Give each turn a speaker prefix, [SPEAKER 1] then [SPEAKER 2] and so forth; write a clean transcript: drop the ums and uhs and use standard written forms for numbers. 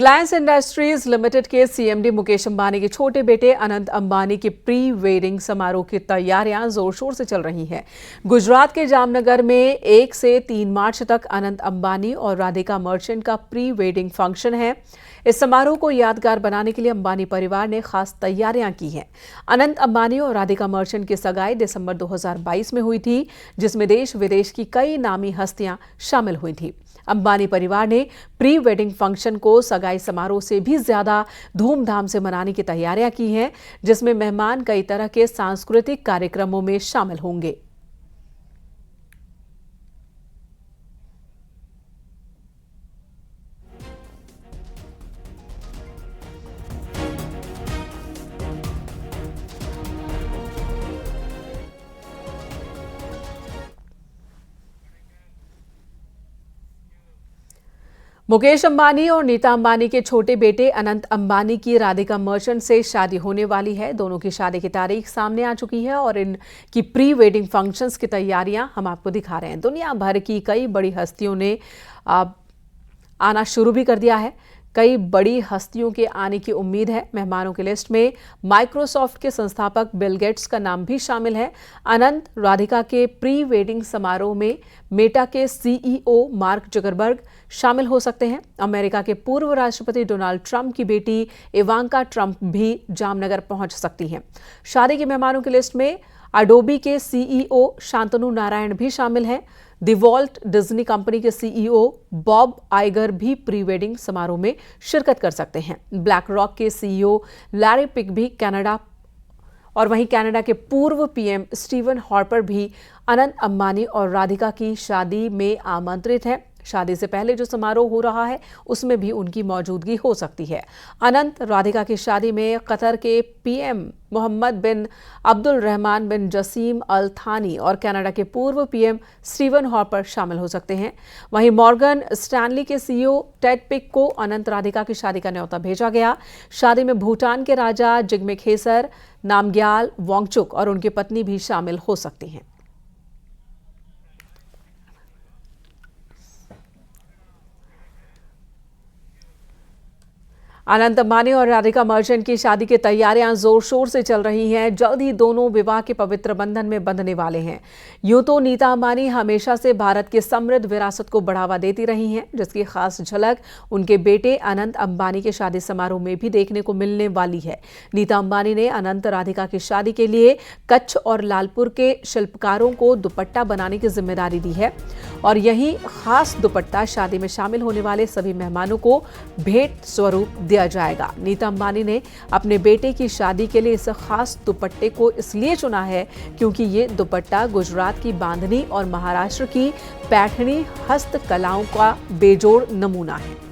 [SPEAKER 1] Reliance industries limited के CMD Mukesh Ambani के छोटे बेटे अनंत अंबानी के प्री वेडिंग समारोह की तैयारियां जोर शोर से चल रही हैं। गुजरात के जामनगर में 1 से 3 मार्च तक अनंत अंबानी और राधिका मर्चेंट का प्री वेडिंग फंक्शन है। इस समारोह को यादगार बनाने के लिए अंबानी परिवार ने खास तैयारियां की हैं। अनंत अंबानी और राधिका मर्चेंट की सगाई दिसंबर 2022 में हुई थी, जिसमें देश विदेश की कई नामी हस्तियां शामिल हुई थी। अंबानी परिवार ने प्री वेडिंग फंक्शन को सगाई समारोह से भी ज्यादा धूमधाम से मनाने की तैयारियां की हैं, जिसमें मेहमान कई तरह के सांस्कृतिक कार्यक्रमों में शामिल होंगे। मुकेश अंबानी और नीता अंबानी के छोटे बेटे अनंत अंबानी की राधिका मर्चेंट से शादी होने वाली है। दोनों की शादी की तारीख सामने आ चुकी है और इनकी प्री वेडिंग फंक्शंस की तैयारियां हम आपको दिखा रहे हैं। दुनिया भर की कई बड़ी हस्तियों ने आना शुरू भी कर दिया है। कई बड़ी हस्तियों के आने की उम्मीद है। मेहमानों की लिस्ट में माइक्रोसॉफ्ट के संस्थापक बिल गेट्स का नाम भी शामिल है। अनंत राधिका के प्री वेडिंग समारोह में मेटा के सीईओ मार्क जुकरबर्ग शामिल हो सकते हैं। अमेरिका के पूर्व राष्ट्रपति डोनाल्ड ट्रंप की बेटी इवांका ट्रंप भी जामनगर पहुंच सकती हैं। शादी के मेहमानों की लिस्ट में अडोबी के सीईओ शांतनु नारायण भी शामिल हैं। दी वॉल्ट डिज्नी कंपनी के सीईओ बॉब आइगर भी प्री वेडिंग समारोह में शिरकत कर सकते हैं। ब्लैक रॉक के सीईओ लैरी पिक भी कनाडा के पूर्व पीएम स्टीवन हार्पर भी अनंत अंबानी और राधिका की शादी में आमंत्रित हैं। शादी से पहले जो समारोह हो रहा है उसमें भी उनकी मौजूदगी हो सकती है। अनंत राधिका की शादी में कतर के पीएम मोहम्मद बिन अब्दुल रहमान बिन जसीम अल थानी और कनाडा के पूर्व पीएम स्टीवन हार्पर शामिल हो सकते हैं। वहीं मॉर्गन स्टैनली के सीईओ टेड पिक को अनंत राधिका की शादी का न्योता भेजा गया। शादी में भूटान के राजा जिग्मे खेसर नामग्याल वांगचुक और उनकी पत्नी भी शामिल हो सकती हैं। अनंत अंबानी और राधिका मर्चेंट की शादी की तैयारियां जोर शोर से चल रही हैं। जल्द ही दोनों विवाह के पवित्र बंधन में बंधने वाले हैं। यूं तो नीता अंबानी हमेशा से भारत की समृद्ध विरासत को बढ़ावा देती रही हैं, जिसकी खास झलक उनके बेटे अनंत अंबानी के शादी समारोह में भी देखने को मिलने वाली है। नीता अंबानी ने अनंत राधिका की शादी के लिए कच्छ और लालपुर के शिल्पकारों को दुपट्टा बनाने की जिम्मेदारी दी है और यही खास दुपट्टा शादी में शामिल होने वाले सभी मेहमानों को भेंट स्वरूप दिया जाएगा। नीता अंबानी ने अपने बेटे की शादी के लिए इस खास दुपट्टे को इसलिए चुना है क्योंकि ये दुपट्टा गुजरात की बांधनी और महाराष्ट्र की पैठणी हस्तकलाओं का बेजोड़ नमूना है।